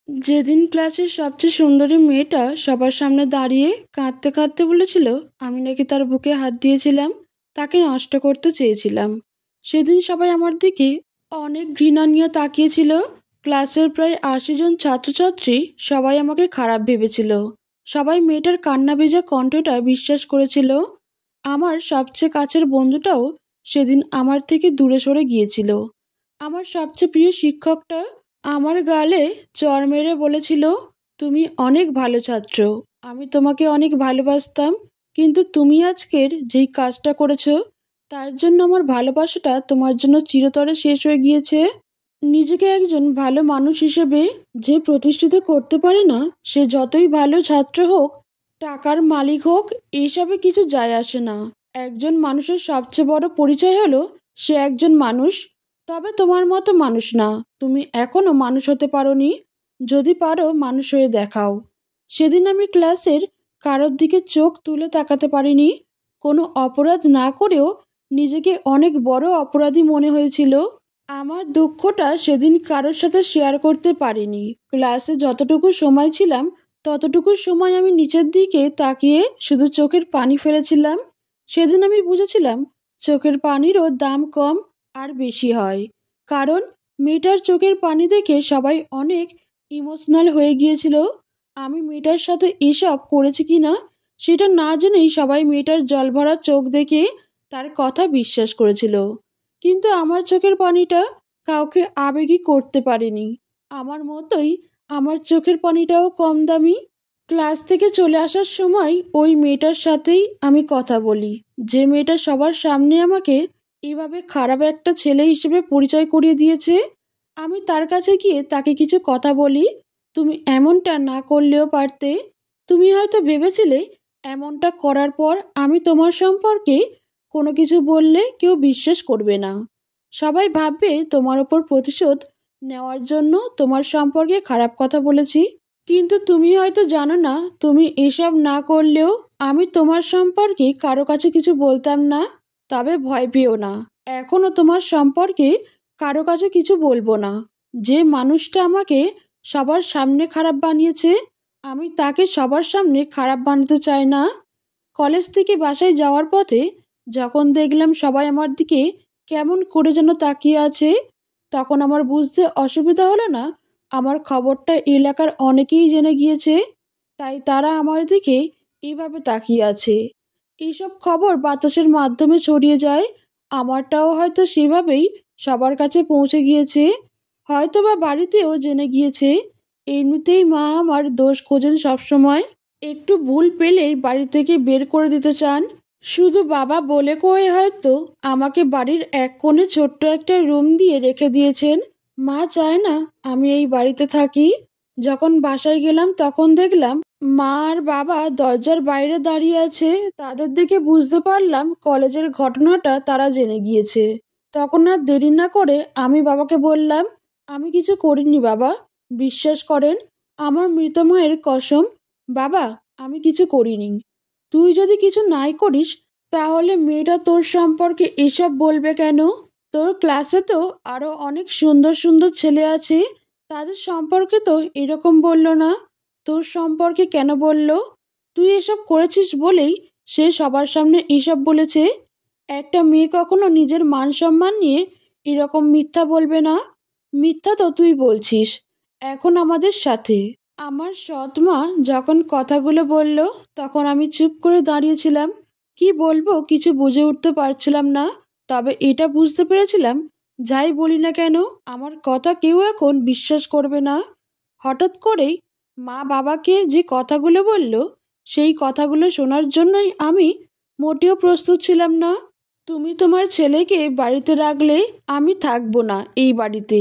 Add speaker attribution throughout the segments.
Speaker 1: যেদিন ক্লাসের সবচেয়ে সুন্দরী মেয়েটা সবার সামনে দাঁড়িয়ে কাঁদতে কাঁদতে বলেছিল আমি নাকি তার বুকে হাত দিয়েছিলাম, তাকে নষ্ট করতে চেয়েছিলাম, সেদিন সবাই আমার দিকে অনেক ঘৃণা নিয়ে তাকিয়েছিল। ক্লাসের প্রায় 80 জন ছাত্রছাত্রী সবাই আমাকে খারাপ ভেবেছিল। সবাই মেয়েটার কান্না ভেজা কণ্ঠটা বিশ্বাস করেছিল। আমার সবচেয়ে কাছের বন্ধুটাও সেদিন আমার থেকে দূরে সরে গিয়েছিল। আমার সবচেয়ে প্রিয় শিক্ষকটা আমার গালে চড় মেরে বলেছিল, তুমি অনেক ভালো ছাত্র, আমি তোমাকে অনেক ভালোবাসতাম, কিন্তু তুমি আজকের যেই কাজটা করেছো তার জন্য আমার ভালোবাসাটা তোমার জন্য চিরতরে শেষ হয়ে গিয়েছে। নিজেকে একজন ভালো মানুষ হিসেবে যে প্রতিষ্ঠিত করতে পারে না, সে যতই ভালো ছাত্র হোক, টাকার মালিক হোক, এসবে কিছু যায় আসে না। একজন মানুষের সবচেয়ে বড় পরিচয় হলো সে একজন মানুষ। তবে তোমার মতো মানুষ না, তুমি এখনো মানুষ হতে পারোনি। যদি পারো মানুষ হয়ে দেখাও। সেদিন আমি ক্লাসের কারোর দিকে চোখ তুলে তাকাতে পারিনি। কোনো অপরাধ না করেও নিজেকে অনেক বড় অপরাধী মনে হয়েছিল। আমার দুঃখটা সেদিন কারোর সাথে শেয়ার করতে পারিনি। ক্লাসে যতটুকু সময় ছিলাম ততটুকু সময় আমি নিচের দিকে তাকিয়ে শুধু চোখের পানি ফেলেছিলাম। সেদিন আমি বুঝেছিলাম চোখের পানিরও দাম কম আর বেশি হয়। কারণ মেয়েটার চোখের পানি দেখে সবাই অনেক ইমোশনাল হয়ে গিয়েছিল। আমি মেয়েটার সাথে এসব করেছি কিনা সেটা না জেনেই সবাই মেয়েটার জলভরা চোখ দেখে তার কথা বিশ্বাস করেছিল। কিন্তু আমার চোখের পানিটা কাউকে আবেগী করতে পারেনি। আমার মতোই আমার চোখের পানিটাও কম দামি। ক্লাস থেকে চলে আসার সময় ওই মেয়েটার সাথেই আমি কথা বলি, যে মেয়েটা সবার সামনে আমাকে এভাবে খারাপ একটা ছেলে হিসেবে পরিচয় করিয়ে দিয়েছে। আমি তার কাছে গিয়ে তাকে কিছু কথা বলি, তুমি এমনটা না করলেও পারতে। তুমি হয়তো ভেবেছিলে এমনটা করার পর আমি তোমার সম্পর্কে কোনো কিছু বললে কেউ বিশ্বাস করবে না। সবাই ভাববে তোমার ওপর প্রতিশোধ নেওয়ার জন্য তোমার সম্পর্কে খারাপ কথা বলেছি। কিন্তু তুমি হয়তো জানো না, তুমি এসব না করলেও আমি তোমার সম্পর্কে কারো কাছে কিছু বলতাম না। তবে ভয় পেও না, এখনো তোমার সম্পর্কে কারো কাছে কিছু বলবো না। যে মানুষটা আমাকে সবার সামনে খারাপ বানিয়েছে, আমি তাকে সবার সামনে খারাপ বানাতে চাই না। কলেজ থেকে বাসায় যাওয়ার পথে যখন দেখলাম সবাই আমার দিকে কেমন করে যেন তাকিয়ে আছে, তখন আমার বুঝতে অসুবিধা হলো না আমার খবরটা এলাকার অনেকেই জেনে গিয়েছে, তাই তারা আমার দিকে এইভাবে তাকিয়ে আছে। এইসব খবর বাতাসের মাধ্যমে ছড়িয়ে যায়, আমারটাও হয়তো সেভাবেই সবার কাছে পৌঁছে গিয়েছে। হয়তো বা বাড়িতেও জেনে গিয়েছে। এমনিতেই মা আমার দোষ খোঁজেন সবসময়। একটু ভুল পেলেই বাড়ি থেকে বের করে দিতে চান। শুধু বাবা বলে কয়ে হয়তো আমাকে বাড়ির এক কোণে ছোট্ট একটা রুম দিয়ে রেখে দিয়েছেন। মা চায় না আমি এই বাড়িতে থাকি। যখন বাসায় গেলাম তখন দেখলাম মা আর বাবা দরজার বাইরে দাঁড়িয়ে আছে। তাদের দেখে বুঝতে পারলাম কলেজের ঘটনাটা তারা জেনে গিয়েছে। তখন আর দেরি না করে আমি বাবাকে বললাম, আমি কিছু করিনি বাবা, বিশ্বাস করেন, আমার মৃত মায়ের কসম, বাবা আমি কিছু করিনি। তুই যদি কিছু নাই করিস তাহলে মেয়েটা তোর সম্পর্কে এসব বলবে কেন? তোর ক্লাসে তো আরো অনেক সুন্দর সুন্দর ছেলে আছে, তাদের সম্পর্কে তো এরকম বললো না, তোর সম্পর্কে কেন বললো? তুই এসব করেছিস বলেই সে সবার সামনে এসব বলেছে। একটা মেয়ে কখনো নিজের মান সম্মান নিয়ে এরকম মিথ্যা বলবে না। মিথ্যা তো তুই বলছিস এখন আমাদের সাথে। আমার সৎ মা যখন কথাগুলো বলল তখন আমি চুপ করে দাঁড়িয়েছিলাম। কি বলবো কিছু বুঝে উঠতে পারছিলাম না। তবে এটা বুঝতে পেরেছিলাম, যাই বলি না কেন আমার কথা কেউ এখন বিশ্বাস করবে না। হঠাৎ করেই মা বাবাকে যে কথাগুলো বলল, সেই কথাগুলো শোনার জন্যই আমি মোটেও প্রস্তুত ছিলাম না। তুমি তোমার ছেলেকে বাড়িতে রাখলে আমি থাকবো না এই বাড়িতে।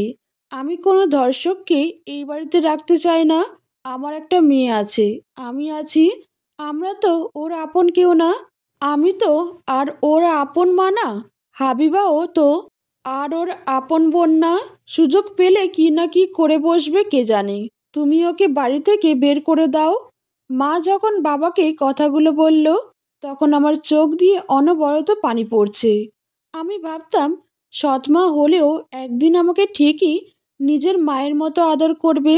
Speaker 1: আমি কোনো ধর্ষককে এই বাড়িতে রাখতে চাই না। আমার একটা মেয়ে আছে, আমি আছি, আমরা তো ওর আপন কেউ না। আমি তো আর ওর আপন মা না, হাবিবাও তো আর ওর আপন বোন না। সুযোগ পেলে কি না কি করে বসবে কে জানে। তুমি ওকে বাড়ি থেকে বের করে দাও। মা যখন বাবাকে কথাগুলো বলল তখন আমার চোখ দিয়ে অনবরত পানি পড়ছে। আমি ভাবতাম সৎ মা হলেও একদিন আমাকে ঠিকই নিজের মায়ের মতো আদর করবে।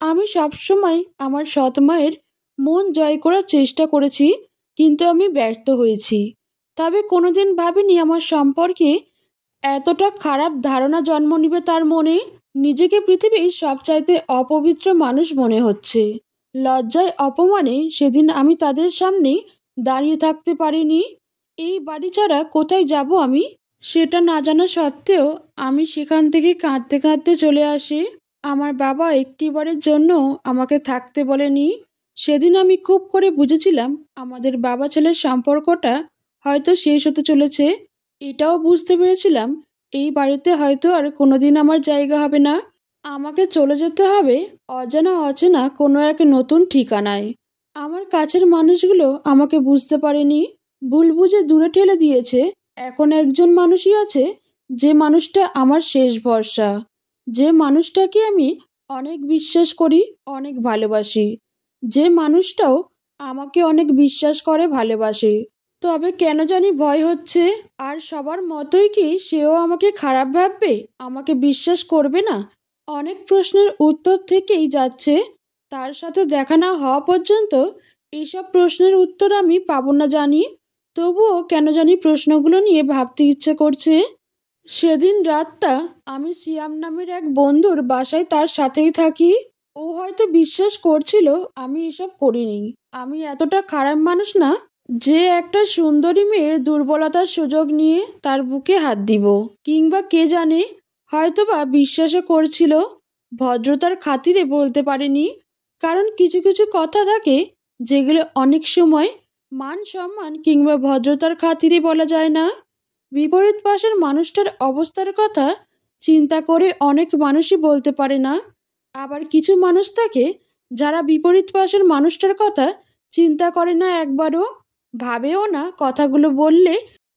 Speaker 1: আমি সবসময় আমার সৎ মায়ের মন জয় করার চেষ্টা করেছি, কিন্তু আমি ব্যর্থ হয়েছি। তবে কোনোদিন ভাবিনি আমার সম্পর্কে এতটা খারাপ ধারণা জন্ম নিবে তার মনে। নিজেকে পৃথিবীর সবচাইতে অপবিত্র মানুষ মনে হচ্ছে। লজ্জায় অপমানে সেদিন আমি তাদের সামনে দাঁড়িয়ে থাকতে পারিনি। এই বাড়ি ছাড়া কোথায় যাব আমি, সেটা না জানা সত্ত্বেও আমি সেখান থেকে কাঁদতে কাঁদতে চলে আসি। আমার বাবা একটিবারের জন্য আমাকে থাকতে বলেনি। সেদিন আমি খুব করে বুঝেছিলাম আমাদের বাবা ছেলের সম্পর্কটা হয়তো শেষ হতে চলেছে। এটাও বুঝতে পেরেছিলাম এই বাড়িতে হয়তো আর কোনোদিন আমার জায়গা হবে না। আমাকে চলে যেতে হবে অজানা অচেনা কোনো এক নতুন ঠিকানায়। আমার কাছের মানুষগুলো আমাকে বুঝতে পারেনি, ভুল বুঝে দূরে ঠেলে দিয়েছে। এখন একজন মানুষই আছে, যে মানুষটা আমার শেষ ভরসা, যে মানুষটাকে আমি অনেক বিশ্বাস করি, অনেক ভালোবাসি, যে মানুষটাও আমাকে অনেক বিশ্বাস করে, ভালোবাসে। তবে কেন জানি ভয় হচ্ছে, আর সবার মতোই কি সেও আমাকে খারাপ ভাববে, আমাকে বিশ্বাস করবে না? অনেক প্রশ্নের উত্তর থেকেই যাচ্ছে। তার সাথে দেখা না হওয়া পর্যন্ত এইসব প্রশ্নের উত্তর আমি পাবো না জানি, তবুও কেন জানি প্রশ্নগুলো নিয়ে ভাবতে ইচ্ছে করছে। সেদিন রাতটা আমি সিয়াম নামের এক বন্ধুর বাসায় তার সাথেই থাকি। ও হয়তো বিশ্বাস করছিল আমি এসব করিনি। আমি এতটা খারাপ মানুষ না যে একটা সুন্দরী মেয়ের দুর্বলতার সুযোগ নিয়ে তার বুকে হাত দিব, কিংবা কে জানে হয়তোবা বিশ্বাসও করছিল। ভদ্রতার খাতিরে বলতে পারেনি, কারণ কিছু কিছু কথা থাকে যেগুলো অনেক সময় মান সম্মান কিংবা ভদ্রতার খাতিরে বলা যায় না। বিপরীত পাশের মানুষটার অবস্থার কথা চিন্তা করে অনেক মানুষই বলতে পারে না। আবার কিছু মানুষ থাকে যারা বিপরীত পাশের মানুষটার কথা চিন্তা করে না একবারও, ভাবেও না কথাগুলো বললে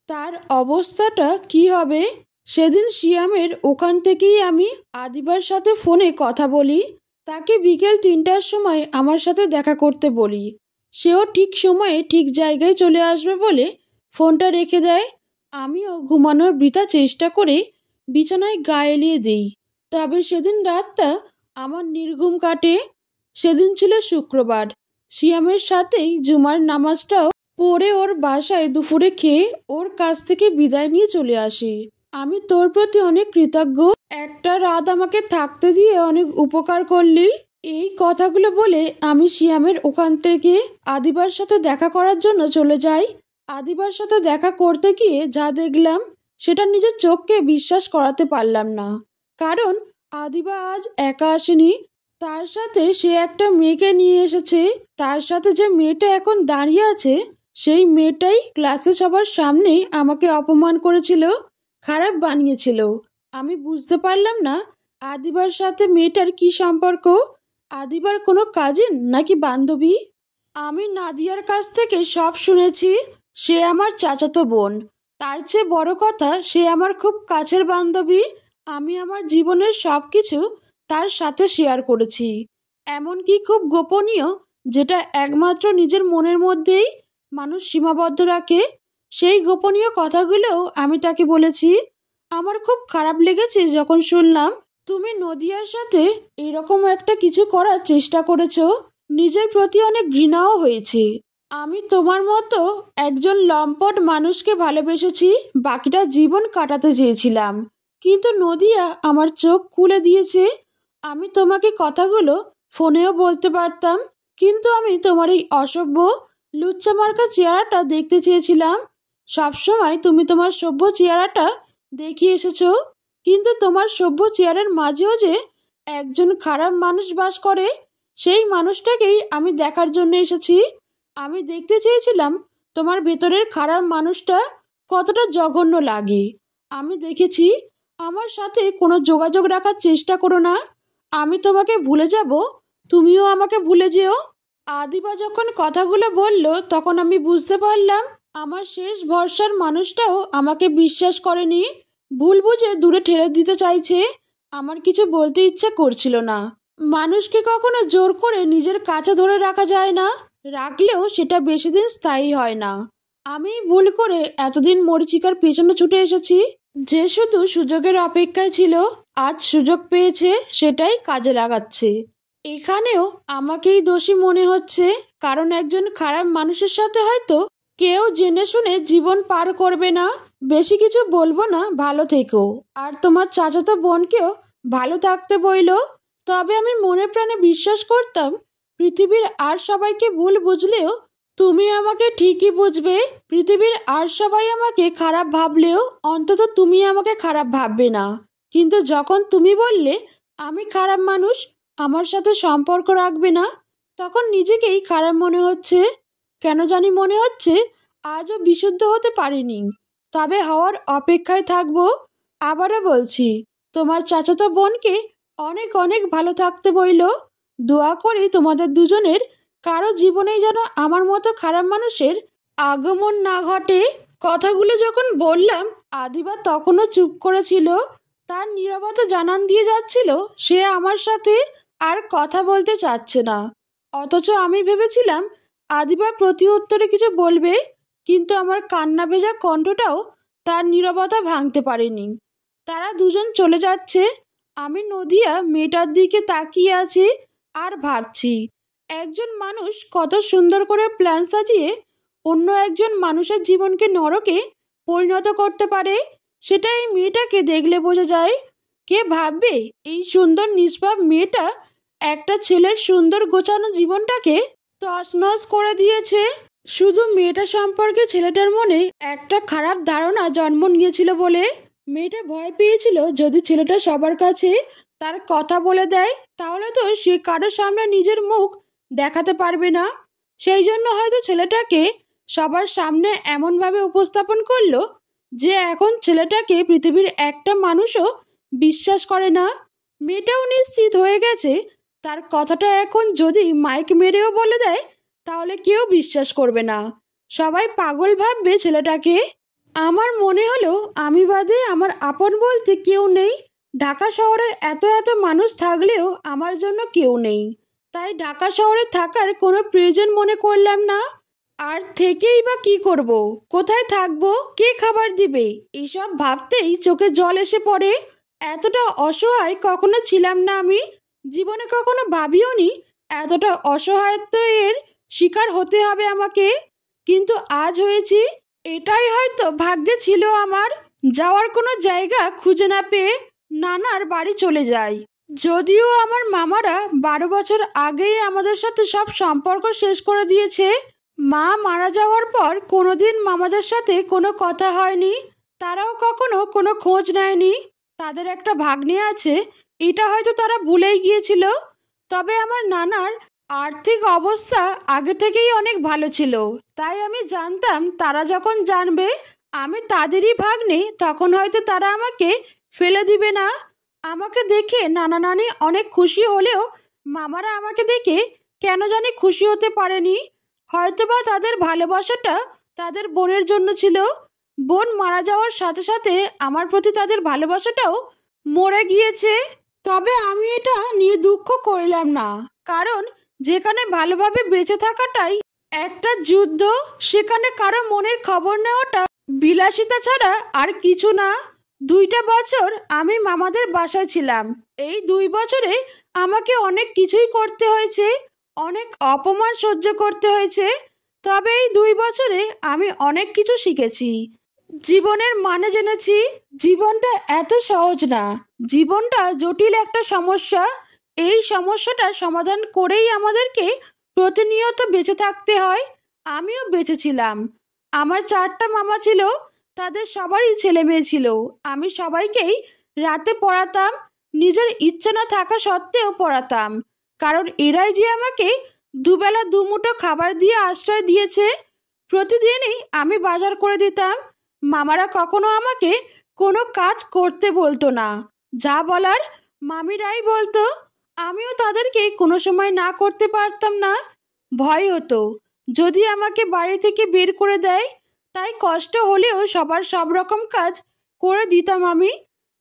Speaker 1: তার অবস্থাটা কি হবে। সেদিন শিয়ামের ওখান থেকেই আমি আদিবার সাথে ফোনে কথা বলি। তাকে বিকেল 3টার সময় আমার সাথে দেখা করতে বলি। সেও ঠিক সময়ে ঠিক জায়গায় চলে আসবে বলে ফোনটা রেখে দেয়। আমিও ঘুমানোর বৃথা চেষ্টা করে বিছানায় গা এলিয়ে দিই। তবে সেদিন রাতটা আমার নির্ঘুম কাটে। সেদিন ছিল শুক্রবার। শিয়ামের সাথেই জুমার নামাজটাও পড়ে ওর বাসায় দুপুরে খেয়ে ওর কাছ থেকে বিদায় নিয়ে চলে আসি। আমি তোর প্রতি অনেক কৃতজ্ঞ, একটা রাত আমাকে থাকতে দিয়ে অনেক উপকার করলি। এই কথাগুলো বলে আমি শিয়ামের ওখান থেকে আদিবার সাথে দেখা করার জন্য চলে যাই। আদিবার সাথে দেখা করতে গিয়ে যা দেখলাম সেটা নিজের চোখকে বিশ্বাস করাতে পারলাম না। কারণ আদিবা আজ একা আসেনি, তার সাথে সে একটা মেয়েকে নিয়ে এসেছে। তার সাথে যে মেয়েটা এখন দাঁড়িয়ে আছে সেই মেয়েটাই ক্লাসে সবার সামনে আমাকে অপমান করেছিল, খারাপ বানিয়েছিল। আমি বুঝতে পারলাম না আদিবার সাথে মেয়েটার কি সম্পর্ক। আদিবার কোনো কাজিন নাকি বান্ধবী? আমি নাদিয়ার কাছ থেকে সব শুনেছি। সে আমার চাচাতো বোন, তার চেয়ে বড় কথা সে আমার খুব কাছের বান্ধবী। আমি আমার জীবনের সব কিছু তার সাথে শেয়ার করেছি, এমনকি খুব গোপনীয়, যেটা একমাত্র নিজের মনের মধ্যেই মানুষ সীমাবদ্ধ রাখে, সেই গোপনীয় কথাগুলোও আমি তাকে বলেছি। আমার খুব খারাপ লেগেছে যখন শুনলাম তুমি নদিয়ার সাথে এরকম একটা কিছু করার চেষ্টা করেছো। নিজের প্রতি অনেক ঘৃণাও হয়েছে। আমি তোমার মতো একজন লম্পট মানুষকে ভালোবেসেছি, বাকিটা জীবন কাটাতে চেয়েছিলাম, কিন্তু নদিয়া আমার চোখ খুলে দিয়েছে। আমি তোমাকে কথাগুলো ফোনেও বলতে পারতাম, কিন্তু আমি তোমার এই অসভ্য লুচ্চা মার্কা চেহারাটা দেখতে চেয়েছিলাম। সবসময় তুমি তোমার সভ্য চেহারাটা দেখিয়ে এসেছো, কিন্তু তোমার সভ্য চেহারার মাঝেও যে একজন খারাপ মানুষ বাস করে, সেই মানুষটাকেই আমি দেখার জন্য এসেছি। আমি দেখতে চেয়েছিলাম তোমার ভেতরের খারাপ মানুষটা কতটা জঘন্য লাগে। আমি দেখেছি। আমার সাথে কোনো যোগাযোগ রাখার চেষ্টা করো না। আমি তোমাকে ভুলে যাব, তুমিও আমাকে ভুলে যেও। আদিবা যখন কথাগুলো বলল তখন আমি বুঝতে পারলাম আমার শেষ ভরসার মানুষটাও আমাকে বিশ্বাস করেনি, ভুল বুঝে দূরে ঠেলে দিতে চাইছে। আমার কিছু বলতে ইচ্ছা করছিল না। মানুষকে কখনো জোর করে নিজের কাছে ধরে রাখা যায় না, রাখলেও সেটা বেশি দিন স্থায়ী হয় না। আমি ভুল করে এতদিন মরীচিকার পেছনে ছুটে এসেছি। যে শুধু সুযোগের অপেক্ষায় ছিল, আজ সুযোগ পেয়েছে, সেটাই কাজে লাগাচ্ছে। এখানেও আমাকেই দোষী মনে হচ্ছে, কারণ একজন খারাপ মানুষের সাথে হয়তো কেউ জেনে শুনে জীবন পার করবে না। বেশি কিছু বলবো না, ভালো থেকো। আর তোমার চাচাতো বোনকেও ভালো থাকতে বইলো। তবে আমি মনে প্রাণে বিশ্বাস করতাম পৃথিবীর আর সবাইকে ভুল বুঝলেও তুমি আমাকে ঠিকই বুঝবে। পৃথিবীর আর সবাই আমাকে খারাপ ভাবলেও অন্তত তুমি আমাকে খারাপ ভাববে না। কিন্তু যখন তুমি বললে আমি খারাপ মানুষ, আমার সাথে সম্পর্ক রাখবে না, তখন নিজেকেই খারাপ মনে হচ্ছে। কেন জানি মনে হচ্ছে আজও বিশুদ্ধ হতে পারিনি, তবে হওয়ার অপেক্ষায় থাকবো। আবারও বলছি, তোমার চাচাতো বোনকে অনেক অনেক ভালো থাকতে বইলো। দোয়া করি তোমাদের দুজনের কারো জীবনেই যেন আমার মতো খারাপ মানুষের আগমন না ঘটে। কথাগুলো যখন বললাম, আদিবা তখনও চুপ করেছিল। তার নীরবতা জানান দিয়ে যাচ্ছিল সে আমার সাথে আর কথা বলতে চাচ্ছে না। অথচ আমি ভেবেছিলাম আদিবা প্রতি উত্তরে কিছু বলবে, কিন্তু আমার কান্না ভেজা কণ্ঠটাও তার নীরবতা ভাঙতে পারেনি। তারা দুজন চলে যাচ্ছে। আমি নদিয়া মেয়েটার দিকে তাকিয়ে আছি আর ভাবছি, একজন মানুষ কত সুন্দর করে প্ল্যান সাজিয়ে অন্য একজন মানুষের জীবনকে নরকে পরিণত করতে পারে, সেটা এই মেয়েটাকে দেখলে বোঝা যায়। কে ভাববে এই সুন্দর নিষ্পাপ মেয়েটা একটা ছেলের সুন্দর গোছানো জীবনটাকে তছনছ করে দিয়েছে। শুধু মেয়েটা সম্পর্কে ছেলেটার মনে একটা খারাপ ধারণা জন্ম নিয়েছিল বলে মেয়েটা ভয় পেয়েছিল যদি ছেলেটা সবার কাছে তার কথা বলে দেয়, তাহলে তো সে কারোর সামনে নিজের মুখ দেখাতে পারবে না। সেই জন্য হয়তো ছেলেটাকে সবার সামনে এমনভাবে উপস্থাপন করলো যে এখন ছেলেটাকে পৃথিবীর একটা মানুষও বিশ্বাস করে না। মেয়েটাও নিশ্চিত হয়ে গেছে তার কথাটা এখন যদি মাইক মেরেও বলে দেয় তাহলে কেউ বিশ্বাস করবে না, সবাই পাগল ভাববে ছেলেটাকে। আমার মনে হলো আমি বাদে আমার আপন বলতে কেউ নেই। ঢাকা শহরে এত এত মানুষ থাকলেও আমার জন্য কেউ নেই, তাই ঢাকা শহরে থাকার কোনো প্রয়োজন মনে করলাম না। আর থেকেই বা কি করব, কোথায় থাকবো, কে খাবার দিবে, এইসব ভাবতেই চোখে জল এসে পড়ে। এতটা অসহায় কখনো ছিলাম না আমি, জীবনে কখনো ভাবিও নি এতটা অসহায়ত্বের শিকার হতে হবে আমাকে। কিন্তু আজ হয়েছি, এটাই হয়তো ভাগ্যে ছিল আমার। যাওয়ার কোনো জায়গা খুঁজে না পেয়ে নানার বাড়ি চলে যাই। যদিও আমার মামারা 12 বছর আগেই আমাদের সাথে সব সম্পর্ক শেষ করে দিয়েছে। মা মারা যাওয়ার পর কোনোদিন মামাদের সাথে কোনো কথা হয়নি, তারাও কখনো কোনো খোঁজ নেয়নি। তাদের একটা ভাগ্নে আছে, এটা হয়তো তারা ভুলেই গিয়েছিল। তবে আমার নানার আর্থিক অবস্থা আগে থেকেই অনেক ভালো ছিল, তাই আমি জানতাম তারা যখন জানবে আমি তাদেরই ভাগ্নে, তখন হয়তো তারা আমাকে ফেলে দিবে না। আমাকে দেখে নানা নানি অনেক খুশি হলেও মামারা আমাকে দেখে কেন জানি খুশি হতে পারেনি। হয়তোবা তাদের ভালোবাসাটা তাদের বোনের জন্য ছিল। বোন মারা যাওয়ার সাথে সাথে আমার প্রতি তাদের ভালোবাসাটাও মরে গিয়েছে। তবে আমি এটা নিয়ে দুঃখ করলাম না, কারণ যেখানে ভালোভাবে বেঁচে থাকাটাই একটা যুদ্ধ, সেখানে কারো মনের খবর নেওয়াটা বিলাসিতা ছাড়া আর কিছু না। 2টা বছর আমি মামাদের বাসায় ছিলাম। এই 2 বছরে আমাকে অনেক কিছুই করতে হয়েছে, অনেক অপমান সহ্য করতে হয়েছে। তবে এই 2 বছরে আমি অনেক কিছু শিখেছি, জীবনের মানে জেনেছি। জীবনটা এত সহজ না, জীবনটা জটিল একটা সমস্যা। এই সমস্যাটা সমাধান করেই আমাদেরকে প্রতিনিয়ত বেঁচে থাকতে হয়। আমিও বেঁচে ছিলাম। আমার 4টা মামা ছিল, তাদের সবারই ছেলে মেয়ে ছিল। আমি সবাইকেই রাতে পড়াতাম, নিজের ইচ্ছে না থাকা সত্ত্বেও পড়াতাম, কারণ এরাই যে আমাকে দুবেলা দুমুঠো খাবার দিয়ে আশ্রয় দিয়েছে। প্রতিদিনই আমি বাজার করে দিতাম। মামারা কখনো আমাকে কোনো কাজ করতে বলতো না, যা বলার মামিরাই বলতো। আমিও তাদেরকে কোনো সময় না করতে পারতাম না, ভয় হতো যদি আমাকে বাড়ি থেকে বের করে দেয়। তাই কষ্ট হলেও সবার সব রকম কাজ করে দিতাম আমি।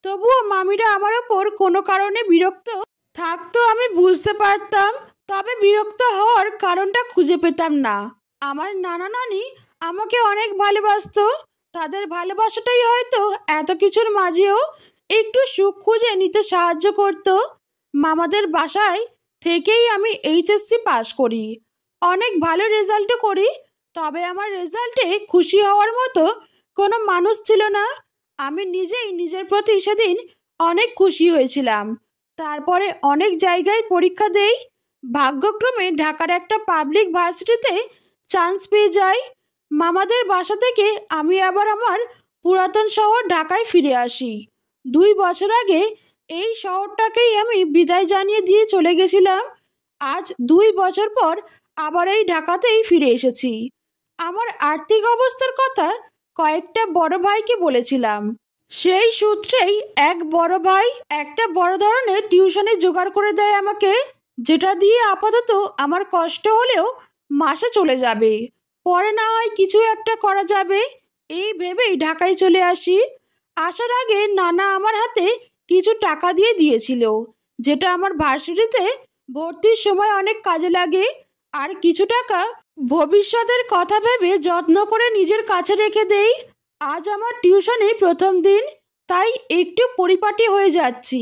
Speaker 1: তবুও মামিরা আমার ওপর কোনো কারণে বিরক্ত থাকতো, আমি বুঝতে পারতাম, তবে বিরক্ত হওয়ার কারণটা খুঁজে পেতাম না। আমার নানা নানি আমাকে অনেক ভালোবাসতো, তাদের ভালোবাসাটাই হয়তো এত কিছুর মাঝেও একটু সুখ খুঁজে নিতে সাহায্য করতো। মামাদের বাসায় থেকেই আমি এইচএসসি পাস করি, অনেক ভালো রেজাল্টও করি। তবে আমার রেজাল্টে খুশি হওয়ার মতো কোনো মানুষ ছিল না। আমি নিজেই নিজের প্রতি সেদিন অনেক খুশি হয়েছিলাম। তারপরে অনেক জায়গায় পরীক্ষা দেই, ভাগ্যক্রমে ঢাকার একটা পাবলিক ভার্সিটিতে চান্স পেয়ে যাই। মামাদের বাসা থেকে আমি আবার আমার পুরাতন শহর ঢাকায় ফিরে আসি। 2 বছর আগে এই শহরটাকেই আমি বিদায় জানিয়ে দিয়ে চলে গেছিলাম। আজ 2 বছর পর আবার এই ঢাকাতেই ফিরে এসেছি। আমার আর্থিক অবস্থার কথা কয়েকটা বড় ভাইকে বলেছিলাম। সেই সূত্রেই এক বড় ভাই একটা বড় ধরনের টিউশনে জোগাড় করে দেয় আমাকে, যেটা দিয়ে আপাতত আমার কষ্ট হলেও মাসে চলে যাবে। পরে না হয় কিছু একটা করা যাবে, এই ভেবেই ঢাকায় চলে আসি। আসার আগে নানা আমার হাতে কিছু টাকা দিয়ে দিয়েছিল, যেটা আমার ভার্সিটিতে ভর্তির সময় অনেক কাজে লাগে। আর কিছু টাকা ভবিষ্যতের কথা ভেবে যত্ন করে নিজের কাছে রেখে দেই। আজ আমার টিউশনের প্রথম দিন, তাই একটু পরিপাটি হয়ে যাচ্ছি।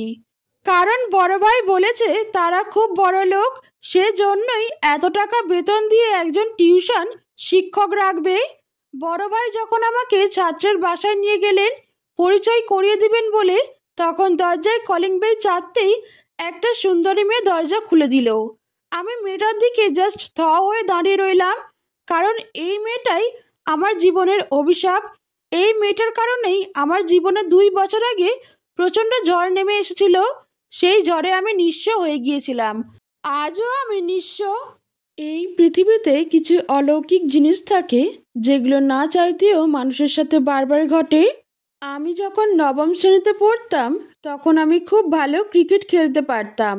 Speaker 1: কারণ বড় ভাই বলেছে তারা খুব বড় লোক, সেজন্যই এত টাকা বেতন দিয়ে একজন টিউশন শিক্ষক রাখবে। বড় ভাই যখন আমাকে ছাত্রের বাসায় নিয়ে গেলেন পরিচয় করিয়ে দিবেন বলে, তখন দরজায় কলিং বেল চাপতেই একটা সুন্দরী মেয়ে দরজা খুলে দিল। আমি মেয়েটার দিকে জাস্ট হয়ে দাঁড়িয়ে রইলাম, কারণ এই মেয়েটাই আমার জীবনের অভিশাপ। এই মেয়েটার কারণেই আমার জীবনে 2 বছর আগে প্রচণ্ড ঝড় নেমে এসেছিল। সেই ঝড়ে আমি নিঃস্ব হয়ে গিয়েছিলাম, আজও আমি নিঃস্ব। এই পৃথিবীতে কিছু অলৌকিক জিনিস থাকে যেগুলো না চাইতেও মানুষের সাথে বারবার ঘটে। আমি যখন নবম শ্রেণীতে পড়তাম তখন আমি খুব ভালো ক্রিকেট খেলতে পারতাম।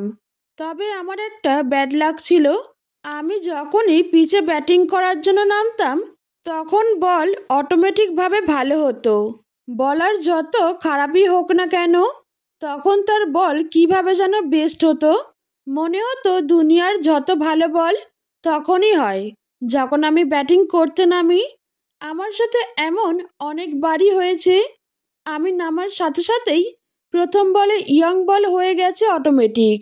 Speaker 1: তবে আমার একটা ব্যাড লাক ছিল। আমি যখনই পিচে ব্যাটিং করার জন্য নামতাম তখন বল অটোমেটিকভাবে ভালো হতো। বলার যত খারাপই হোক না কেন, তখন তার বল কিভাবে যেন বেস্ট হতো। মনে হতো দুনিয়ার যত ভালো বল তখনই হয় যখন আমি ব্যাটিং করতে নামি। আমার সাথে এমন অনেকবারই হয়েছে, আমি নামার সাথে সাথেই প্রথম বলে ইয়ং বল হয়ে গেছে অটোমেটিক,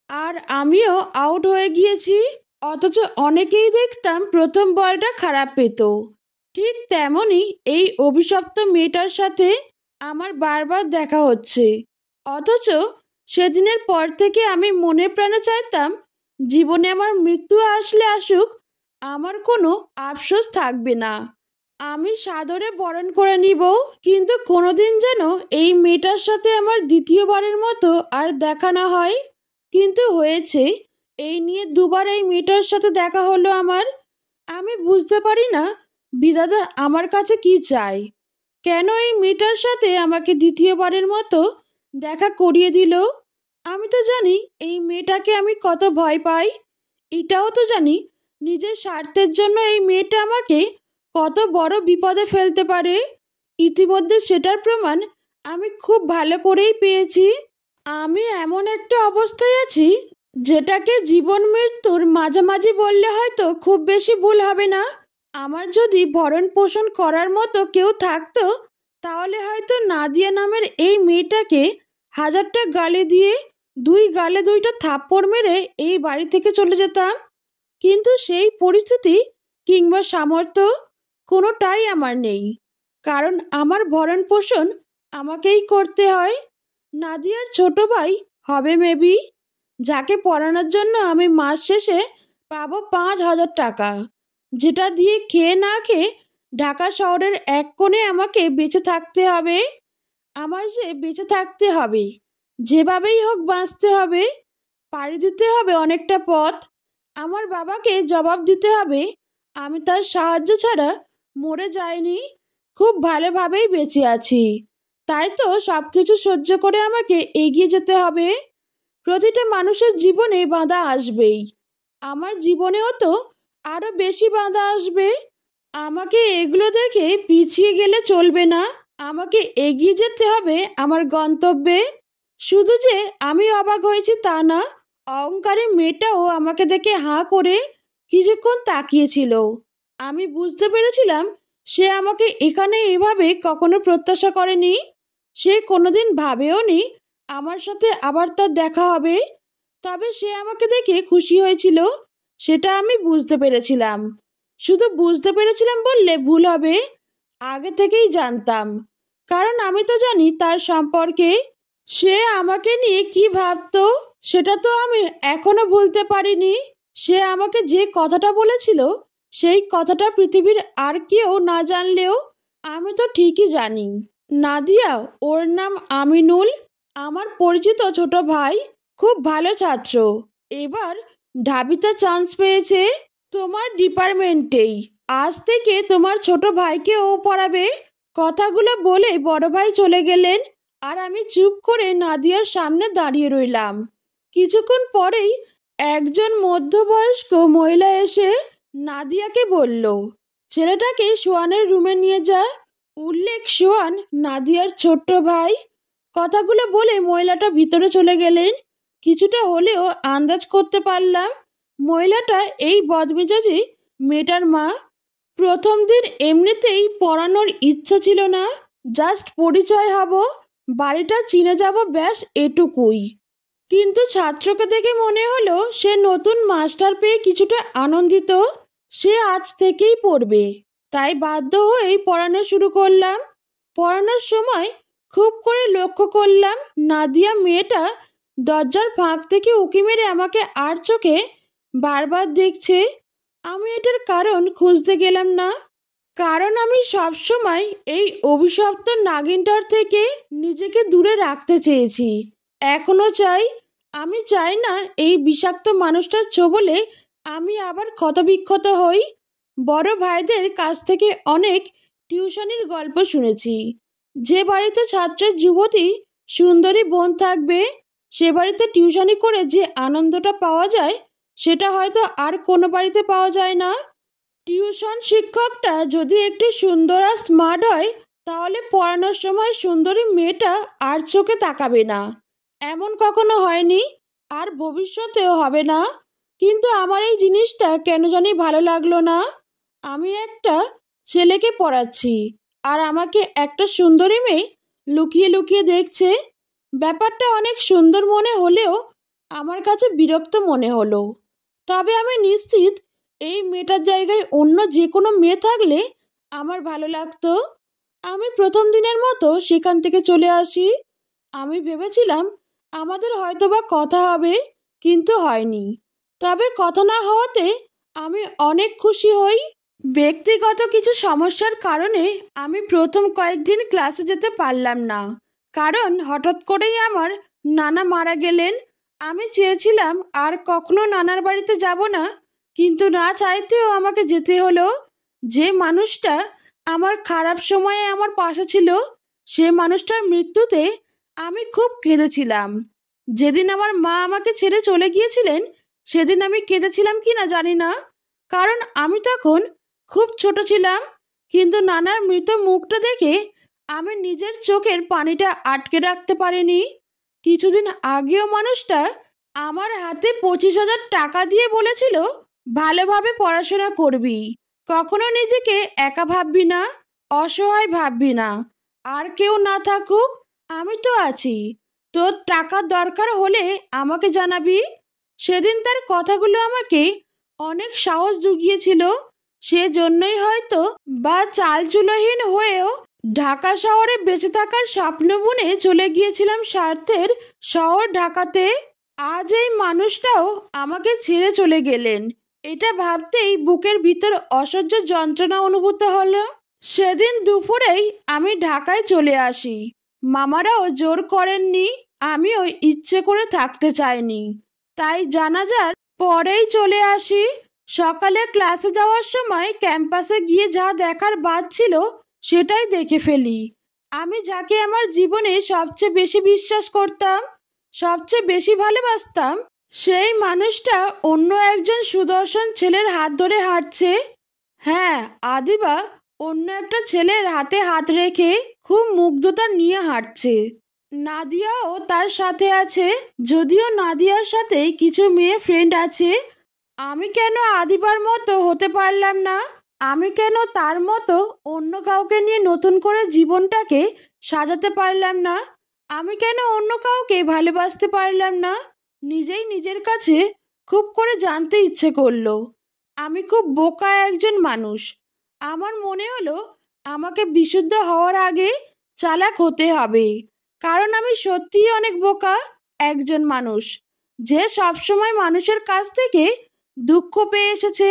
Speaker 1: আর আমিও আউট হয়ে গিয়েছি। অথচ অনেকেই দেখতাম প্রথম বলটা খারাপ পেত। ঠিক তেমনই এই অভিশপ্ত মেয়েটার সাথে আমার বারবার দেখা হচ্ছে। অথচ সেদিনের পর থেকে আমি মনে প্রাণে চাইতাম জীবনে আমার মৃত্যু আসলে আসুক, আমার কোনো আফসোস থাকবে না, আমি সাদরে বরণ করে নিব। কিন্তু কোনোদিন যেন এই মেয়েটার সাথে আমার দ্বিতীয়বারের মতো আর দেখা না হয়। কিন্তু হয়েছে, এই নিয়ে 2বার এই মেয়েটার সাথে দেখা হলো আমার। আমি বুঝতে পারি না বিধাতা আমার কাছে কি চাই, কেন এই মেয়েটার সাথে আমাকে দ্বিতীয়বারের মতো দেখা করিয়ে দিল। আমি তো জানি এই মেয়েটাকে আমি কত ভয় পাই, এটাও তো জানি নিজের স্বার্থের জন্য এই মেয়েটা আমাকে কত বড় বিপদে ফেলতে পারে। ইতিমধ্যে সেটার প্রমাণ আমি খুব ভালো করেই পেয়েছি। আমি এমন একটা অবস্থায় আছি যেটাকে জীবন মৃত্যুর মাঝামাঝি বললে হয়তো খুব বেশি ভুল হবে না। আমার যদি ভরণ পোষণ করার মতো কেউ থাকতো তাহলে হয়তো নাদিয়া নামের এই মেয়েটাকে 1000টা গালি দিয়ে 2 গালে 2টা থাপ্পড় মেরে এই বাড়ি থেকে চলে যেতাম। কিন্তু সেই পরিস্থিতি কিংবা সামর্থ্য কোনোটাই আমার নেই, কারণ আমার ভরণ পোষণ আমাকেই করতে হয়। নাদিয়ার ছোট ভাই হবে মেবি, যাকে পড়ানোর জন্য আমি মাস শেষে পাবো 5000 টাকা, যেটা দিয়ে খেয়ে না খেয়ে ঢাকা শহরের এক কোণে আমাকে বেঁচে থাকতে হবে। আমার যে বেঁচে থাকতে হবে, যেভাবেই হোক বাঁচতে হবে, পাড়ি দিতে হবে অনেকটা পথ। আমার বাবাকে জবাব দিতে হবে আমি তার সাহায্য ছাড়া মরে যাইনি, খুব ভালোভাবেই বেঁচে আছি। তাই তো সব কিছু সহ্য করে আমাকে এগিয়ে যেতে হবে। প্রতিটা মানুষের জীবনে বাধা আসবেই, আমার জীবনেও তো আরও বেশি বাধা আসবে। আমাকে এগুলো দেখে পিছিয়ে গেলে চলবে না, আমাকে এগিয়ে যেতে হবে আমার গন্তব্যে। শুধু যে আমি অবাক হয়েছি তা না, অহংকারী মেয়েটাও আমাকে দেখে হাঁ করে কিছুক্ষণ তাকিয়েছিল। আমি বুঝতে পেরেছিলাম সে আমাকে এখানে এভাবে কখনো প্রত্যাশা করেনি। সে কোনোদিন ভাবেও নি আমার সাথে আবার তার দেখা হবে। তবে সে আমাকে দেখে খুশি হয়েছিল সেটা আমি বুঝতে পেরেছিলাম। শুধু বুঝতে পেরেছিলাম বললে ভুল হবে, আগে থেকেই জানতাম। কারণ আমি তো জানি তার সম্পর্কে সে আমাকে নিয়ে কি ভাবতো। সেটা তো আমি এখনো ভুলতে পারিনি। সে আমাকে যে কথাটা বলেছিল সেই কথাটা পৃথিবীর আর কেউ না জানলেও আমি তো ঠিকই জানি। নাদিয়া, ওর নাম আমিনুল, আমার পরিচিত ছোট ভাই, খুব ভালো ছাত্র। এবার ঢাবিতে চান্স পেয়েছে তোমার ডিপার্টমেন্টেই। আজ থেকে তোমার ছোট ভাইকে ও পড়াবে। কথাগুলো বলে বড় ভাই চলে গেলেন আর আমি চুপ করে নাদিয়ার সামনে দাঁড়িয়ে রইলাম। কিছুক্ষণ পরেই একজন মধ্যবয়স্ক মহিলা এসে নাদিয়াকে বলল, ছেলেটাকে সোয়ানের রুমে নিয়ে যা। উল্লেখ সোয়ান, নাদিয়ার ছোট্ট ভাই। কথাগুলো বলে মহিলাটা ভিতরে চলে গেলেন। কিছুটা হলেও আন্দাজ করতে পারলাম মহিলাটা এই বদমেজাজি মেয়েটার মা। প্রথম দিন এমনিতেই পড়ানোর ইচ্ছা ছিল না, জাস্ট পরিচয় হব, বাড়িটা চিনে যাব, ব্যাস এটুকুই। কিন্তু ছাত্রকে দেখে মনে হলো সে নতুন মাস্টার পেয়ে কিছুটা আনন্দিত। সে আজ থেকেই পড়বে, তাই বাধ্য হয়েই পড়ানো শুরু করলাম। পড়ানোর সময় খুব করে লক্ষ্য করলাম নাদিয়া মেয়েটা দরজার ফাঁক থেকে উঁকি মেরে আমাকে আর চোখে বারবার দেখছে। আমি এটার কারণ খুঁজতে গেলাম না, কারণ আমি সবসময় এই অভিশপ্ত নাগিনটার থেকে নিজেকে দূরে রাখতে চেয়েছি, এখনো চাই। আমি চাই না এই বিষাক্ত মানুষটার ছোবলে আমি আবার ক্ষতবিক্ষত হই। বড় ভাইদের কাছ থেকে অনেক টিউশনির গল্প শুনেছি, যে বাড়িতে ছাত্রের যুবতী সুন্দরী বোন থাকবে সে বাড়িতে টিউশনি করে যে আনন্দটা পাওয়া যায় সেটা হয়তো আর কোনো বাড়িতে পাওয়া যায় না। টিউশন শিক্ষকটা যদি একটু সুন্দর আর স্মার্ট হয় তাহলে পড়ানোর সময় সুন্দরী মেয়েটা আর চোখে তাকাবে না। এমন কখনো হয়নি, আর ভবিষ্যতেও হবে না। কিন্তু আমার এই জিনিসটা কেন জানি ভালো লাগলো না। আমি একটা ছেলেকে পড়াচ্ছি আর আমাকে একটা সুন্দরী মেয়ে লুকিয়ে লুকিয়ে দেখছে। ব্যাপারটা অনেক সুন্দর মনে হলেও আমার কাছে বিরক্ত মনে হলো। তবে আমি নিশ্চিত এই মেয়েটার জায়গায় অন্য যে কোনো মেয়ে থাকলে আমার ভালো লাগতো। আমি প্রথম দিনের মতো সেখান থেকে চলে আসি। আমি ভেবেছিলাম আমাদের হয়তোবা কথা হবে, কিন্তু হয়নি। তবে কথা না হওয়াতে আমি অনেক খুশি হই। ব্যক্তিগত কিছু সমস্যার কারণে আমি প্রথম কয়েকদিন ক্লাসে যেতে পারলাম না, কারণ হঠাৎ করেই আমার নানা মারা গেলেন। আমি চেয়েছিলাম আর কখনো নানার বাড়িতে যাব না, কিন্তু না চাইতেও আমাকে যেতে হলো। যে মানুষটা আমার খারাপ সময়ে আমার পাশে ছিল সে মানুষটার মৃত্যুতে আমি খুব কেঁদেছিলাম। যেদিন আমার মা আমাকে ছেড়ে চলে গিয়েছিলেন সেদিন আমি কেঁদেছিলাম কি না জানি না, কারণ আমি তখন খুব ছোট ছিলাম। কিন্তু নানার মৃত মুখটা দেখে আমি নিজের চোখের পানিটা আটকে রাখতে পারিনি। কিছুদিন আগেও মানুষটা আমার হাতে 25,000 টাকা দিয়ে বলেছিল ভালোভাবে পড়াশোনা করবি, কখনো নিজেকে একা ভাববি না, অসহায় ভাববি না, আর কেউ না থাকুক আমি তো আছি, তোর টাকার দরকার হলে আমাকে জানাবি। সেদিন তার কথাগুলো আমাকে অনেক সাহস জুগিয়েছিল। সেজন্যই হয়তো বা চালচুলোহীন হয়েও ঢাকা শহরে বেঁচে থাকার স্বপ্ন বুনে চলে গিয়েছিলাম স্বার্থের শহর ঢাকাতে। আজ এই মানুষটাও আমাকে ছেড়ে চলে গেলেন, এটা ভাবতেই বুকের ভিতর অসহ্য যন্ত্রণা অনুভূত হলো। সেদিন দুপুরেই আমি ঢাকায় চলে আসি। মামারাও জোর করেননি, আমিও ইচ্ছে করে থাকতে চাইনি, তাই জানাজার পরেই চলে আসি। সকালে ক্লাসে যাওয়ার সময় ক্যাম্পাসে গিয়ে যা দেখার বাদ ছিল সেটাই দেখে ফেলি। আমি যাকে আমার জীবনে সবচেয়ে বেশি বিশ্বাস করতাম, সবচেয়ে বেশি ভালোবাসতাম, সেই মানুষটা অন্য একজন সুদর্শন ছেলের হাত ধরে হাঁটছে। হ্যাঁ, আদিবা অন্য একটা ছেলের হাতে হাত রেখে খুব মুগ্ধতা নিয়ে হাঁটছে। নাদিয়াও তার সাথে আছে, যদিও নাদিয়ার সাথে কিছু মেয়ে ফ্রেন্ড আছে। আমি কেন আদিবার মতো হতে পারলাম না? আমি কেন তার মতো অন্য কাউকে নিয়ে নতুন করে জীবনটাকে সাজাতে পারলাম না? আমি কেন অন্য কাউকে ভালোবাসতে পারলাম না? নিজেই নিজের কাছে খুব করে জানতে ইচ্ছে করলো। আমি খুব বোকা একজন মানুষ। আমার মনে হলো আমাকে বিশুদ্ধ হওয়ার আগে চালাক হতে হবে, কারণ আমি সত্যিই অনেক বোকা একজন মানুষ, যে সবসময় মানুষের কাছ থেকে দুঃখ পেয়ে এসেছে।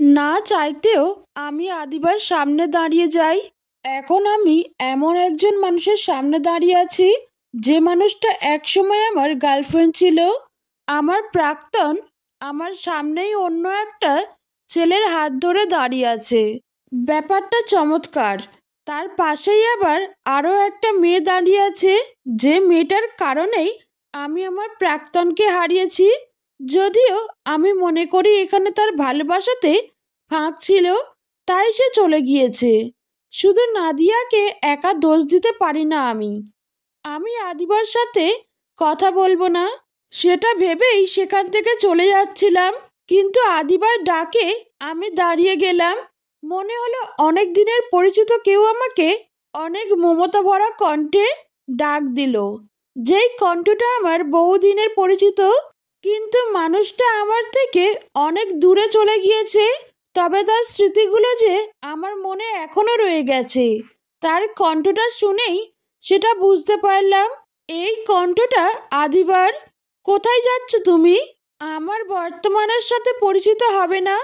Speaker 1: না চাইতেও আমি আদিবার সামনে দাঁড়িয়ে যাই। এখন আমি এমন একজন মানুষের সামনে দাঁড়িয়ে আছি, যে মানুষটা একসময় আমার গার্লফ্রেন্ড ছিল। আমার প্রাক্তন আমার সামনেই অন্য একটা ছেলের হাত ধরে দাঁড়িয়ে আছে। ব্যাপারটা চমৎকার। তার পাশেই আবার আরও একটা মেয়ে দাঁড়িয়ে আছে, যে মেয়েটার কারণেই আমি আমার প্রাক্তনকে হারিয়েছি। যদিও আমি মনে করি এখানে তার ভালোবাসাতে ফাঁক ছিল, তাই সে চলে গিয়েছে। শুধু নাদিয়াকে একা দোষ দিতে পারি না আমি। আমি আদিবার সাথে কথা বলবো না, সেটা ভেবেই সেখান থেকে চলে যাচ্ছিলাম, কিন্তু আদিবার ডাকে আমি দাঁড়িয়ে গেলাম। মনে হলো অনেক দিনের পরিচিত কেউ আমাকে অনেক মমতা ভরা কণ্ঠে ডাক দিল। যেই কণ্ঠটা আমার বহুদিনের পরিচিত, কিন্তু মানুষটা আমার থেকে অনেক দূরে চলে গিয়েছে। তবে তার স্মৃতিগুলো যে আমার মনে এখনো রয়ে গেছে। তার কণ্ঠটা শুনেই সেটা বুঝতে পারলাম। এই কণ্ঠটা আদিবার। কোথায় যাচ্ছ তুমি? আমার বর্তমানের সাথে পরিচিত হবে না?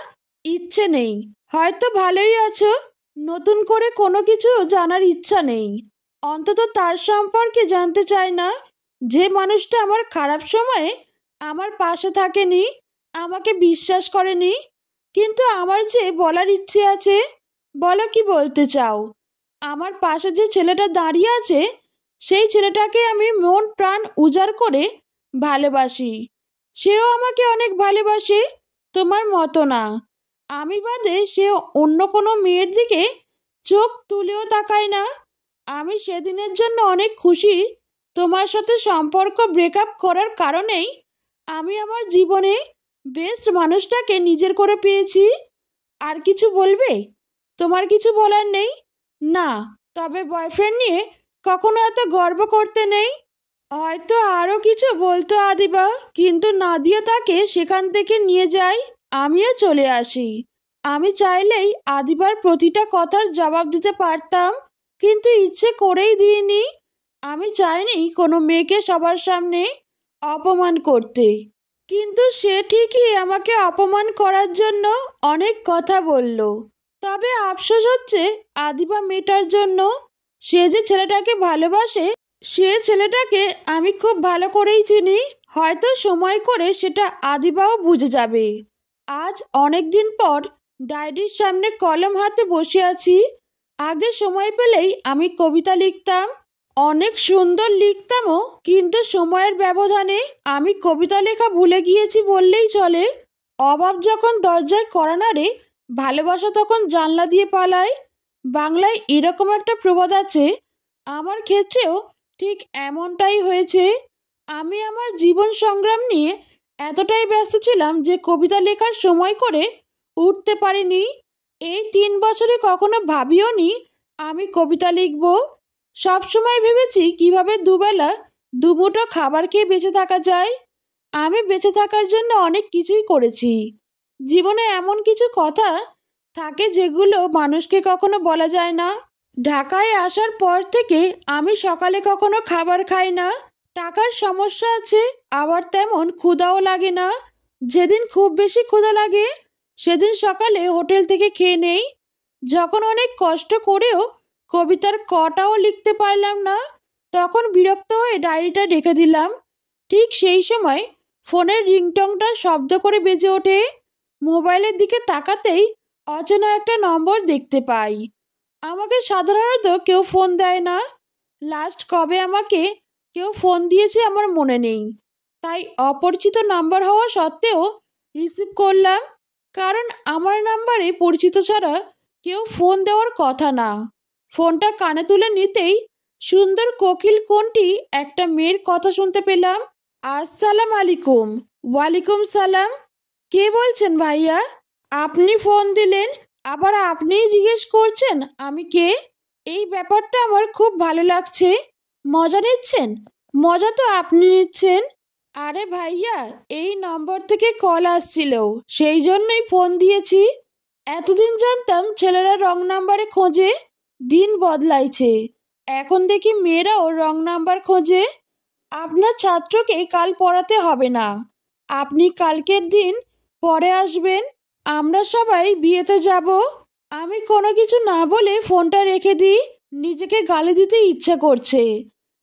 Speaker 1: ইচ্ছে নেই। হয়তো ভালোই আছো, নতুন করে কোনো কিছু জানার ইচ্ছা নেই। অন্তত তার সম্পর্কে জানতে চাই না, যে মানুষটা আমার খারাপ সময়ে আমার পাশে থাকেনি, আমাকে বিশ্বাস করেনি। কিন্তু আমার যে বলার ইচ্ছে আছে। বলো, কি বলতে চাও? আমার পাশে যে ছেলেটা দাঁড়িয়ে আছে, সেই ছেলেটাকে আমি মন প্রাণ উজাড় করে ভালোবাসি। সেও আমাকে অনেক ভালোবাসে, তোমার মতো না। আমি বাদে সে অন্য কোনো মেয়ের দিকে চোখ তুলেও তাকায় না। আমি সেদিনের জন্য অনেক খুশি। তোমার সাথে সম্পর্ক ব্রেকআপ করার কারণেই আমি আমার জীবনে বেস্ট মানুষটাকে নিজের করে পেয়েছি। আর কিছু বলবে? তোমার কিছু বলার নেই? না, তবে বয়ফ্রেন্ড নিয়ে কখনো এত গর্ব করতে নেই। হয়তো আরও কিছু বলতো আদিবা, কিন্তু নাদিয়া তাকে সেখান থেকে নিয়ে যায়। আমিও চলে আসি। আমি চাইলেই আদিবার প্রতিটা কথার জবাব দিতে পারতাম, কিন্তু ইচ্ছে করেই দিইনি। আমি চাইনি কোনো মেয়েকে সবার সামনে অপমান করতে, কিন্তু সে ঠিকই আমাকে অপমান করার জন্য অনেক কথা বলল। তবে আফসোস হচ্ছে আদিবা মেয়েটার জন্য। সে যে ছেলেটাকে ভালোবাসে, সে ছেলেটাকে আমি খুব ভালো করেই চিনি। হয়তো সময় করে সেটা আদিবাও বুঝে যাবে। আজ অনেক দিন পর ডায়েরির সামনে কলম হাতে বসে আছি। আগে সময় পেলেই আমি কবিতা লিখতাম, অনেক সুন্দর লিখতামও, কিন্তু সময়ের ব্যবধানে আমি কবিতা লেখা ভুলে গিয়েছি বললেই চলে। অভাব যখন দরজায় কড়া নাড়ে, ভালোবাসা তখন জানলা দিয়ে পালায়। বাংলায় এরকম একটা প্রবাদ আছে। আমার ক্ষেত্রেও ঠিক এমনটাই হয়েছে। আমি আমার জীবন সংগ্রাম নিয়ে এতটাই ব্যস্ত ছিলাম যে কবিতা লেখার সময় করে উঠতে পারিনি। এই 3 বছরে কখনো ভাবিও নি আমি কবিতা লিখব। সবসময় ভেবেছি কিভাবে দুবেলা দুমুঠো খাবার খেয়ে বেঁচে থাকা যায়। আমি বেঁচে থাকার জন্য অনেক কিছুই করেছি। জীবনে এমন কিছু কথা থাকে যেগুলো মানুষকে কখনো বলা যায় না। ঢাকায় আসার পর থেকে আমি সকালে কখনো খাবার খাই না। টাকার সমস্যা আছে, আবার তেমন ক্ষুধাও লাগে না। যেদিন খুব বেশি ক্ষুধা লাগে, সেদিন সকালে হোটেল থেকে খেয়ে নেই। যখন অনেক কষ্ট করেও কবিতার কটাও লিখতে পারলাম না, তখন বিরক্ত হয়ে ডায়েরিটা রেখে দিলাম। ঠিক সেই সময় ফোনের রিংটংটা শব্দ করে বেজে ওঠে। মোবাইলের দিকে তাকাতেই অচেনা একটা নম্বর দেখতে পাই। আমাকে সাধারণত কেউ ফোন দেয় না। লাস্ট কবে আমাকে কেউ ফোন দিয়েছে আমার মনে নেই, তাই অপরিচিত নাম্বার হওয়া সত্ত্বেও রিসিভ করলাম, কারণ আমার নাম্বারে পরিচিত ছাড়া কেউ ফোন দেওয়ার কথা না। ফোনটা কানে তুলে নিতেই সুন্দর কোকিল কোনটি একটা মেয়ের কথা শুনতে পেলাম। আসসালাম আলাইকুম। ওয়ালাইকুম সালাম। কে বলছেন ভাইয়া? আপনি ফোন দিলেন, আবার আপনিই জিজ্ঞেস করছেন আমি কে? এই ব্যাপারটা আমার খুব ভালো লাগছে। মজা নিচ্ছেন? মজা তো আপনি নিচ্ছেন। আরে ভাইয়া, এই নম্বর থেকে কল আসছিল, সেই জন্যই ফোন দিয়েছি। এতদিন জানতাম ছেলেরা রং নাম্বারে খোঁজে, দিন বদলাইছে, এখন দেখি মেয়েরাও রং নাম্বার খোঁজে। আপনার ছাত্রকে কাল পড়াতে হবে না, আপনি কালকের দিন পরে আসবেন, আমরা সবাই বিয়েতে যাব। আমি কোনো কিছু না বলে ফোনটা রেখে দিই। নিজেকে গালি দিতে ইচ্ছা করছে,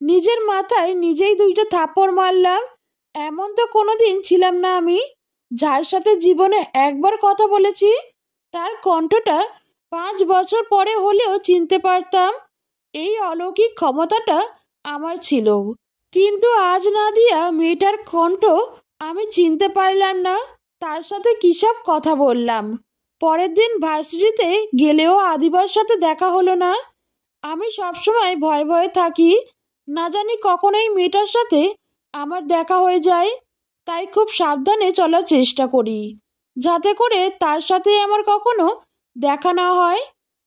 Speaker 1: নিজের মাথায় নিজেই দুইটা থাপ্পড় মারলাম। এমন তো কোনোদিন ছিলাম না আমি। যার সাথে জীবনে একবার কথা বলেছি, তার কণ্ঠটা 5 বছর পরে হলেও চিনতে পারতাম। এই অলৌকিক ক্ষমতাটা আমার ছিল। কিন্তু আজ নাদিয়া মেয়েটার কণ্ঠ আমি চিনতে পারলাম না। তার সাথে কী সব কথা বললাম। পরের দিন ভার্সিটিতে গেলেও আদিবার সাথে দেখা হলো না। আমি সবসময় ভয়ে ভয়ে থাকি, না জানি কখন এই মেয়েটার সাথে আমার দেখা হয়ে যায়। তাই খুব সাবধানে চলার চেষ্টা করি, যাতে করে তার সাথে আমার কখনো দেখা না হয়।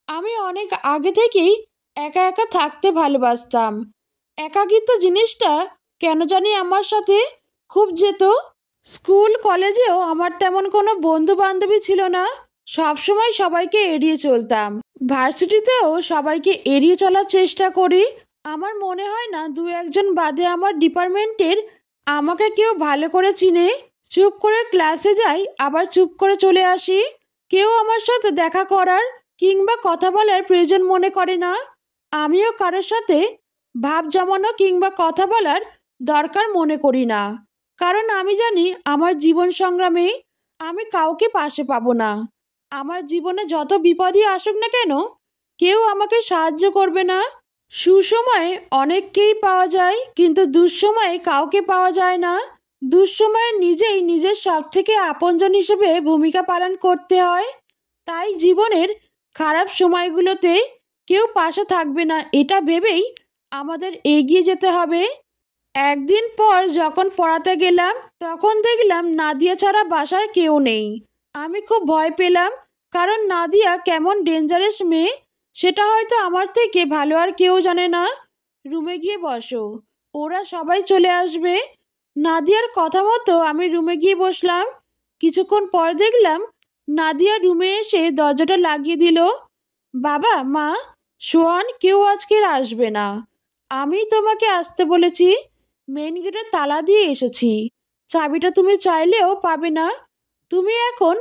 Speaker 1: আমি অনেক আগে থেকেই একা একা থাকতে ভালোবাসতাম। একাকিত্ব জিনিসটা কেন জানি আমার সাথে খুব যেত। স্কুল কলেজেও আমার তেমন কোনো বন্ধু বান্ধবী ছিল না, সবসময় সবাইকে এড়িয়ে চলতাম। ভার্সিটিতেও সবাইকে এড়িয়ে চলার চেষ্টা করি। আমার মনে হয় না দু একজন বাদে আমার ডিপার্টমেন্টের আমাকে কেউ ভালো করে চিনে। চুপ করে ক্লাসে যাই, আবার চুপ করে চলে আসি। কেউ আমার সাথে দেখা করার কিংবা কথা বলার প্রয়োজন মনে করে না। আমিও কারোর সাথে ভাব জমানো কিংবা কথা বলার দরকার মনে করি না, কারণ আমি জানি আমার জীবন সংগ্রামে আমি কাউকে পাশে পাবো না। আমার জীবনে যত বিপদই আসুক না কেন, কেউ আমাকে সাহায্য করবে না। সুসময়ে অনেককেই পাওয়া যায়, কিন্তু দুঃসময়ে কাউকে পাওয়া যায় না। দুঃসময়ে নিজেই নিজের সব থেকে আপনজন হিসেবে ভূমিকা পালন করতে হয়। তাই জীবনের খারাপ সময়গুলোতে কেউ পাশে থাকবে না এটা ভেবেই আমাদের এগিয়ে যেতে হবে। একদিন পর যখন পড়াতে গেলাম, তখন দেখলাম নাদিয়া ছাড়া বাসায় কেউ নেই। আমি খুব ভয় পেলাম, কারণ নাদিয়া কেমন ডেঞ্জারাস মেয়ে সেটা হয়তো আমার থেকে ভালো আর কেউ জানে না। রুমে গিয়ে বসো, ওরা সবাই চলে আসবে। নাদিয়ার কথা মতো আমি রুমে গিয়ে বসলাম। কিছুক্ষণ পর দেখলাম নাদিয়া রুমে এসে দরজাটা লাগিয়ে দিল। বাবা, মা, সোহান কেউ আজকে আর আসবে না, আমি তোমাকে আসতে বলেছি। মেন গেটে তালা দিয়ে এসেছি, চাবিটা তুমি চাইলেও পাবে না। তুমি এখন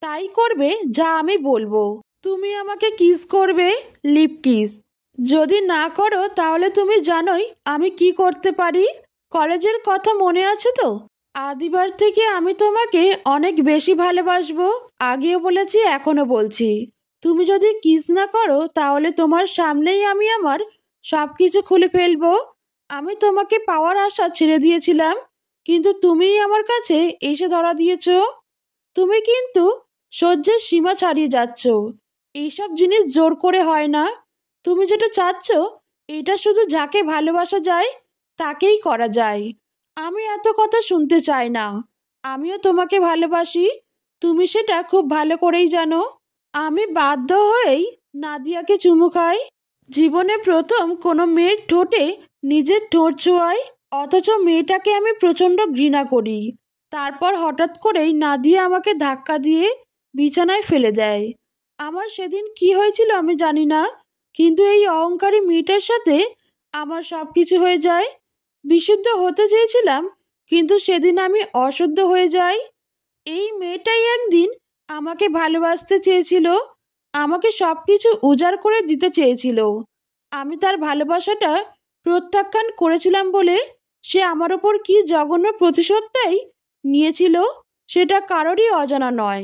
Speaker 1: তাই করবে যা আমি বলবো। তুমি আমাকে কিস করবে, লিপ কিস। যদি না করো তাহলে তুমি জানোই আমি কি করতে পারি। কলেজের কথা মনে আছে তো? আদিবার থেকে আমি তোমাকে অনেক বেশি ভালোবাসবো, আগেও বলেছি এখনো বলছি। তুমি যদি কিস না করো তাহলে তোমার সামনেই আমি আমার সব কিছু খুলে ফেলবো। আমি তোমাকে পাওয়ার আশা ছেড়ে দিয়েছিলাম, কিন্তু তুমিই আমার কাছে এসে ধরা দিয়েছো। তুমি কিন্তু সহ্যের সীমা ছাড়িয়ে যাচ্ছ। এইসব জিনিস জোর করে হয় না। তুমি যেটা চাচ্ছ, এটা শুধু যাকে ভালোবাসা যায় তাকেই করা যায়। আমি এত কথা শুনতে চাই না। আমিও তোমাকে ভালোবাসি, তুমি সেটা খুব ভালো করেই জানো। আমি বাধ্য হয়েই নাদিয়াকে চুমু খাই। জীবনে প্রথম কোনো মেয়ের ঠোঁটে নিজের ঠোঁট ছোঁয়াই, অথচ মেয়েটাকে আমি প্রচণ্ড ঘৃণা করি। তারপর হঠাৎ করেই নাদিয়া আমাকে ধাক্কা দিয়ে বিছানায় ফেলে দেয়। আমার সেদিন কি হয়েছিল আমি জানি না, কিন্তু এই অহংকারী মেয়েটার সাথে আমার সব কিছু হয়ে যায়। বিশুদ্ধ হতে চেয়েছিলাম, কিন্তু সেদিন আমি অশুদ্ধ হয়ে যাই। এই মেয়েটাই একদিন আমাকে ভালোবাসতে চেয়েছিল, আমাকে সব কিছু উজাড় করে দিতে চেয়েছিল। আমি তার ভালোবাসাটা প্রত্যাখ্যান করেছিলাম বলে সে আমার ওপর কি জঘন্য প্রতিশোধটাই নিয়েছিল সেটা কারোরই অজানা নয়।